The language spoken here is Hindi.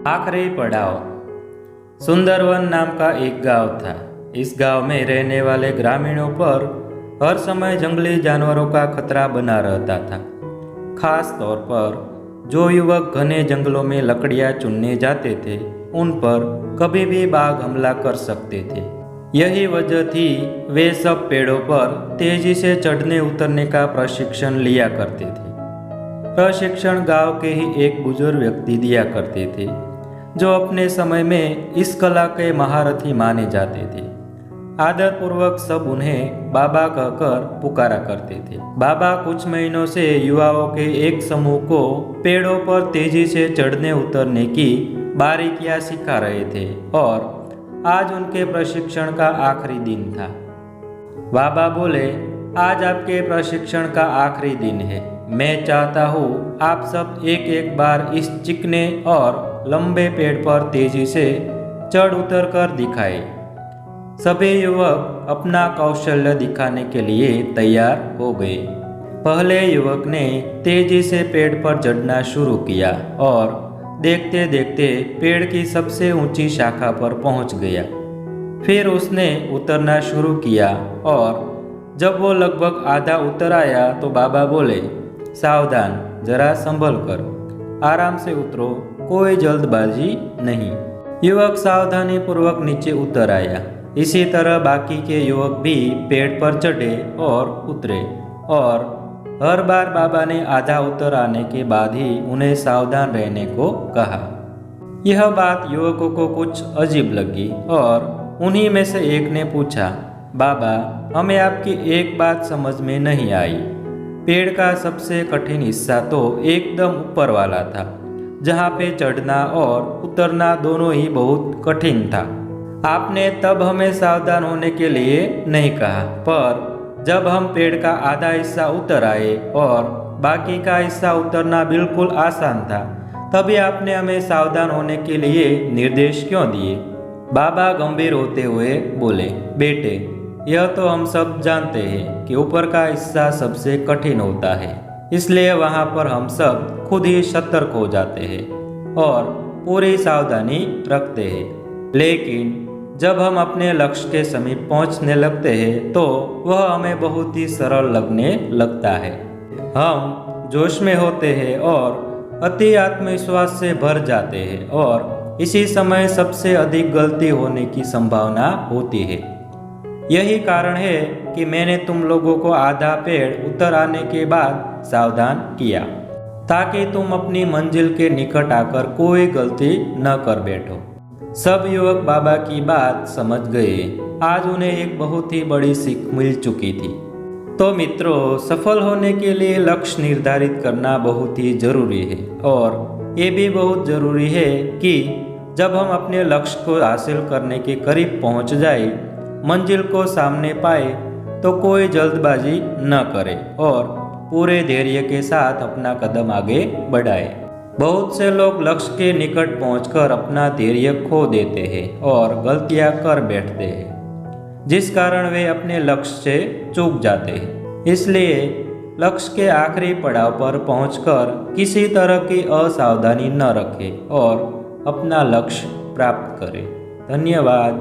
आखिरी पड़ाव। सुंदरवन नाम का एक गांव था। इस गांव में रहने वाले ग्रामीणों पर हर समय जंगली जानवरों का खतरा बना रहता था। खास तौर पर जो युवक घने जंगलों में लकड़ियां चुनने जाते थे, उन पर कभी भी बाघ हमला कर सकते थे। यही वजह थी वे सब पेड़ों पर तेजी से चढ़ने उतरने का प्रशिक्षण लिया करते थे। प्रशिक्षण गांव के ही एक बुजुर्ग व्यक्ति दिया करते थे, जो अपने समय में इस कला के महारथी माने जाते थे। आदरपूर्वक सब उन्हें बाबा कहकर पुकारा करते थे। बाबा कुछ महीनों से युवाओं के एक समूह को पेड़ों पर तेजी से चढ़ने उतरने की बारीकियां सिखा रहे थे और आज उनके प्रशिक्षण का आखिरी दिन था। बाबा बोले, आज आपके प्रशिक्षण का आखिरी दिन है। मैं चाहता हूँ आप सब एक एक बार इस चिकने और लंबे पेड़ पर तेजी से चढ़ उतर कर दिखाए। सभी युवक अपना कौशल्य दिखाने के लिए तैयार हो गए। पहले युवक ने तेजी से पेड़ पर चढ़ना शुरू किया और देखते देखते पेड़ की सबसे ऊंची शाखा पर पहुंच गया। फिर उसने उतरना शुरू किया और जब वो लगभग आधा उतर आया तो बाबा बोले, सावधान, जरा संभल कर, आराम से उतरो, कोई जल्दबाजी नहीं। युवक सावधानी पूर्वक नीचे उतर आया। इसी तरह बाकी के युवक भी पेड़ पर चढ़े और उतरे और हर बार बाबा ने आधा उतर आने के बाद ही उन्हें सावधान रहने को कहा। यह बात युवकों को कुछ अजीब लगी और उन्हीं में से एक ने पूछा, बाबा, हमें आपकी एक बात समझ में नहीं आई। पेड़ का सबसे कठिन हिस्सा तो एकदम ऊपर वाला था, जहाँ पे चढ़ना और उतरना दोनों ही बहुत कठिन था। आपने तब हमें सावधान होने के लिए नहीं कहा, पर जब हम पेड़ का आधा हिस्सा उतर आए और बाकी का हिस्सा उतरना बिल्कुल आसान था, तभी आपने हमें सावधान होने के लिए निर्देश क्यों दिए? बाबा गंभीर होते हुए बोले, बेटे, यह तो हम सब जानते हैं कि ऊपर का हिस्सा सबसे कठिन होता है, इसलिए वहाँ पर हम सब खुद ही सतर्क हो जाते हैं और पूरी सावधानी रखते हैं। लेकिन जब हम अपने लक्ष्य के समीप पहुँचने लगते हैं तो वह हमें बहुत ही सरल लगने लगता है। हम जोश में होते हैं और अति आत्मविश्वास से भर जाते हैं और इसी समय सबसे अधिक गलती होने की संभावना होती है। यही कारण है कि मैंने तुम लोगों को आधा पेड़ उतर आने के बाद सावधान किया, ताकि तुम अपनी मंजिल के निकट आकर कोई गलती न कर बैठो। सब युवक बाबा की बात समझ गए। आज उन्हें एक बहुत ही बड़ी सीख मिल चुकी थी। तो मित्रों, सफल होने के लिए लक्ष्य निर्धारित करना बहुत ही जरूरी है और ये भी बहुत जरूरी है कि जब हम अपने लक्ष्य को हासिल करने के करीब पहुंच जाए, मंजिल को सामने पाए, तो कोई जल्दबाजी न करे और पूरे धैर्य के साथ अपना कदम आगे बढ़ाए। बहुत से लोग लक्ष्य के निकट पहुंचकर अपना धैर्य खो देते हैं और गलतियां कर बैठते हैं, जिस कारण वे अपने लक्ष्य से चूक जाते हैं। इसलिए लक्ष्य के आखिरी पड़ाव पर पहुंचकर किसी तरह की असावधानी न रखें और अपना लक्ष्य प्राप्त करें। धन्यवाद।